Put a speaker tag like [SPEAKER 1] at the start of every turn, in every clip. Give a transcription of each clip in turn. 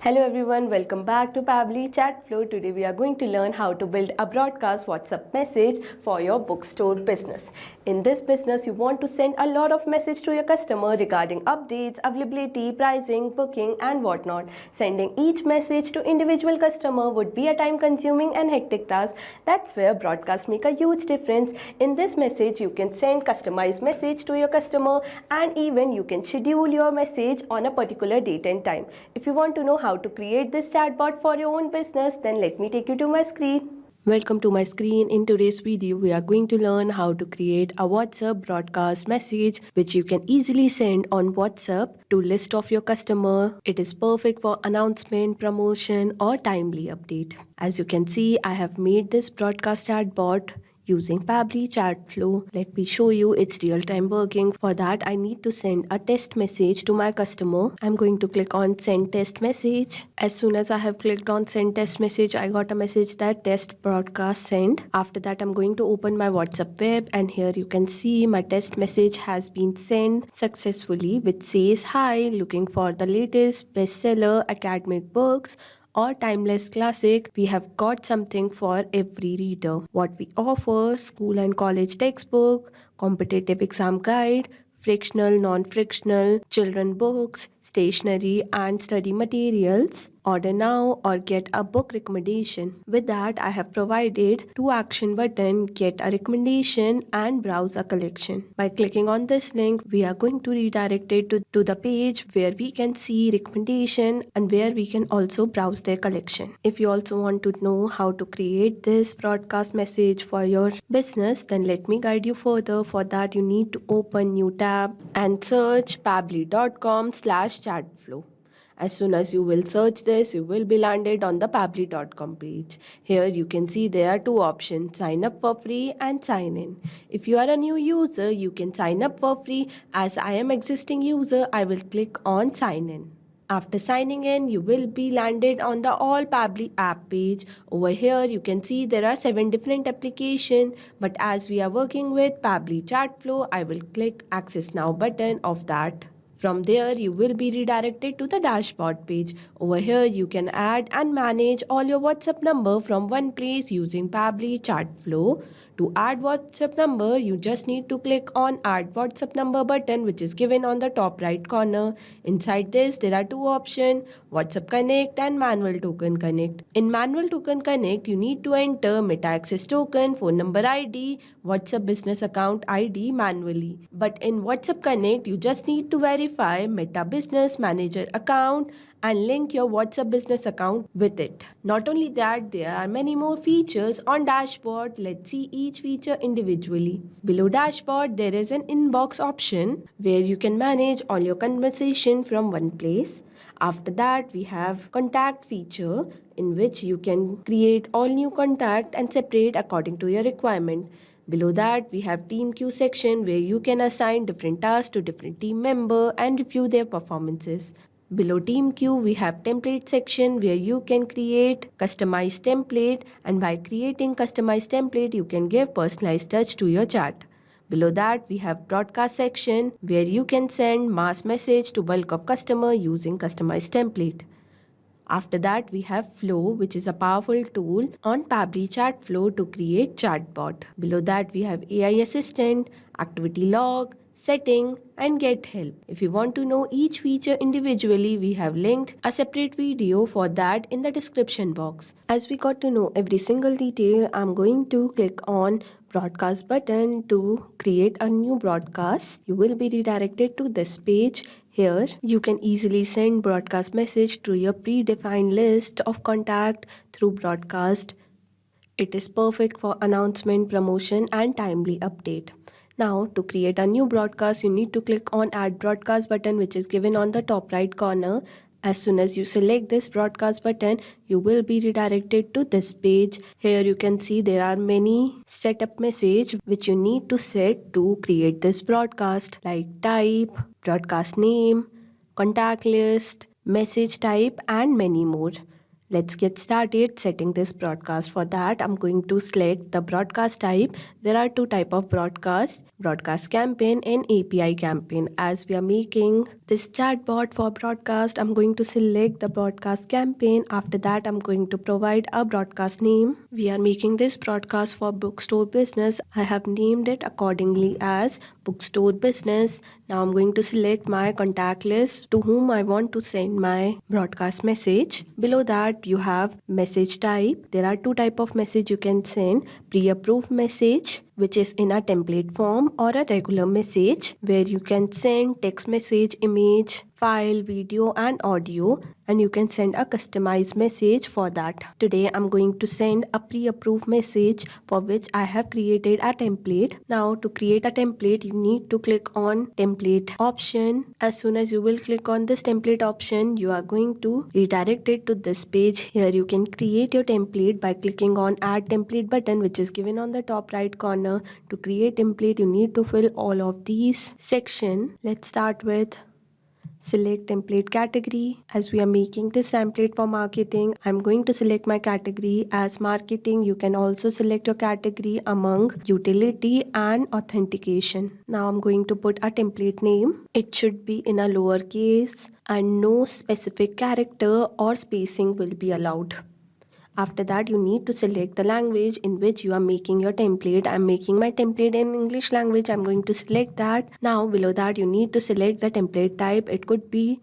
[SPEAKER 1] Hello everyone, welcome back to Pabbly Chatflow. Today we are going to learn how to build a broadcast WhatsApp message for your bookstore business. In this business, you want to send a lot of message to your customer regarding updates, availability, pricing, booking and whatnot. Sending each message to individual customer would be a time-consuming and hectic task. That's where broadcast make a huge difference. In this message, you can send customized message to your customer and even you can schedule your message on a particular date and time. If you want to know how to create this chatbot for your own business, then let me take you to my screen. Welcome to my screen. In today's video, we are going to learn how to create a WhatsApp broadcast message which you can easily send on WhatsApp to list of your customer. It is perfect for announcement, promotion or timely update. As you can see, I have made this broadcast chatbot using Pabbly Chatflow. Let me show you its real-time working. For that, I need to send a test message to my customer. I'm going to click on send test message. As soon as I have clicked on send test message, I got a message that test broadcast sent. After that, I'm going to open my WhatsApp web and here you can see my test message has been sent successfully, which says, "Hi, looking for the latest bestseller academic books or timeless classic, we have got something for every reader. What we offer: school and college textbook, competitive exam guide, frictional, non-frictional, children books, stationery and study materials. Order now or get a book recommendation." With that, I have provided two action button, get a recommendation and browse a collection. By clicking on this link, we are going to redirect it to the page where we can see recommendation and where we can also browse their collection. If you also want to know how to create this broadcast message for your business, then let me guide you further. For that, you need to open new tab and search pabbly.com/chatflow. As soon as you will search this, you will be landed on the pabbly.com page. Here you can see there are two options: sign up for free and sign in. If you are a new user, you can sign up for free. As I am existing user, I will click on sign in. After signing in, you will be landed on the All Pabbly app page. Over here, you can see there are 7 different applications, but as we are working with Pabbly Chatflow, I will click Access Now button of that. From there, you will be redirected to the dashboard page. Over here, you can add and manage all your WhatsApp number from one place using Pabbly Chatflow. To add WhatsApp number, you just need to click on Add WhatsApp Number button, which is given on the top right corner. Inside this, there are two options: WhatsApp Connect and Manual Token Connect. In Manual Token Connect, you need to enter Meta Access Token, phone number ID, WhatsApp Business Account ID manually. But in WhatsApp Connect, you just need to verify Meta Business Manager account and link your WhatsApp business account with it. Not only that, there are many more features on dashboard. Let's see each feature individually. Below dashboard, there is an inbox option where you can manage all your conversation from one place. After that, we have contact feature in which you can create all new contact and separate according to your requirement. Below that, we have team queue section where you can assign different tasks to different team member and review their performances. Below team queue, we have template section where you can create customized template, and by creating customized template, you can give personalized touch to your chat. Below that, we have broadcast section where you can send mass message to bulk of customer using customized template. After that, we have Flow, which is a powerful tool on Pabbly Chatflow to create chatbot. Below that, we have AI Assistant, Activity Log, Setting and Get Help. If you want to know each feature individually, we have linked a separate video for that in the description box. As we got to know every single detail, I'm going to click on broadcast button to create a new broadcast. You will be redirected to this page. Here, you can easily send broadcast message to your predefined list of contact through broadcast. It is perfect for announcement, promotion and timely update. Now, to create a new broadcast, you need to click on Add Broadcast button, which is given on the top right corner. As soon as you select this broadcast button, you will be redirected to this page. Here you can see there are many setup message which you need to set to create this broadcast, like type, broadcast name, contact list, message type and many more. Let's get started setting this broadcast. For that, I'm going to select the broadcast type. There are two types of broadcast campaign and API campaign. As we are making this chatbot for broadcast, I'm going to select the broadcast campaign. After that, I'm going to provide a broadcast name. We are making this broadcast for Bookstore business. I have named it accordingly as Bookstore business. Now I'm going to select my contact list to whom I want to send my broadcast message. Below that, you have message type. There are two types of message you can send: pre-approved message, which is in a template form, or a regular message where you can send text message, image, file, video and audio, and you can send a customized message for that. Today I'm going to send a pre-approved message for which I have created a template. Now to create a template, you need to click on template option. As soon as you will click on this template option, you are going to redirect it to this page. Here you can create your template by clicking on add template button, which is given on the top right corner. To create template, you need to fill all of these section. Let's start with select template category. As we are making this template for marketing, I'm going to select my category as marketing. You can also select your category among utility and authentication. Now I'm going to put a template name. It should be in a lowercase and no specific character or spacing will be allowed. After that, you need to select the language in which you are making your template. I'm making my template in English language. I'm going to select that. Now below that, you need to select the template type. It could be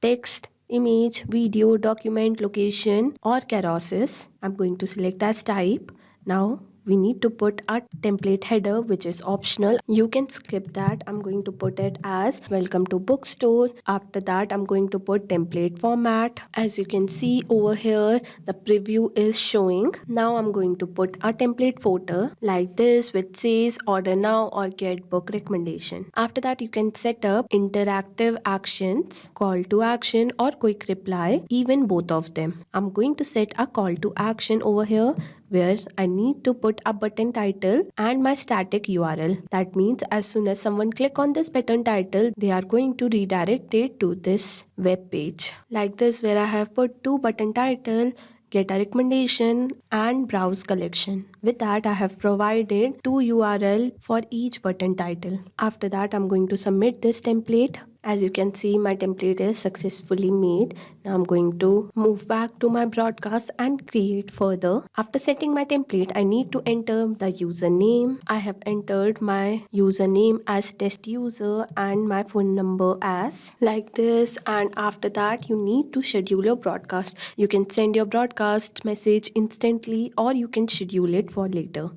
[SPEAKER 1] text, image, video, document, location or carousel. I'm going to select as type. Now we need to put a template header, which is optional. You can skip that. I'm going to put it as welcome to Bookstore. After that, I'm going to put template format. As you can see over here, the preview is showing. Now I'm going to put a template footer like this, which says order now or get book recommendation. After that, you can set up interactive actions, call to action or quick reply, even both of them. I'm going to set a call to action over here where I need to put a button title and my static URL. That means as soon as someone click on this button title, they are going to redirect it to this web page. Like this, where I have put two button title, get a recommendation and browse collection. With that, I have provided two URL for each button title. After that, I'm going to submit this template. As you can see, my template is successfully made. Now I'm going to move back to my broadcast and create further. After setting my template, I need to enter the username. I have entered my username as test user and my phone number as like this. And after that, you need to schedule your broadcast. You can send your broadcast message instantly or you can schedule it for later.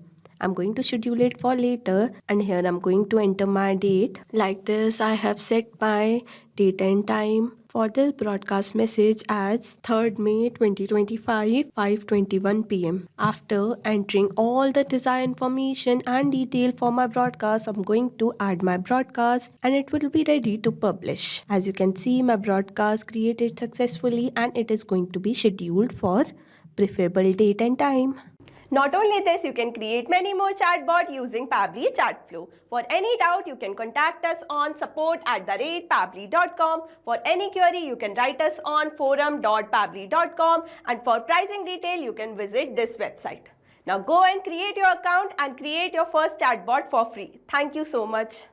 [SPEAKER 1] I'm going to schedule it for later, and here I'm going to enter my date. Like this, I have set my date and time for this broadcast message as 3rd May 2025, 5:21 p.m. After entering all the desired information and detail for my broadcast, I'm going to add my broadcast and it will be ready to publish. As you can see, my broadcast created successfully and it is going to be scheduled for preferable date and time. Not only this, you can create many more chatbot using Pabbly Chatflow. For any doubt, you can contact us on support@pabbly.com. For any query, you can write us on forum.pabbly.com, and for pricing detail, you can visit this website. Now go and create your account and create your first chatbot for free. Thank you so much.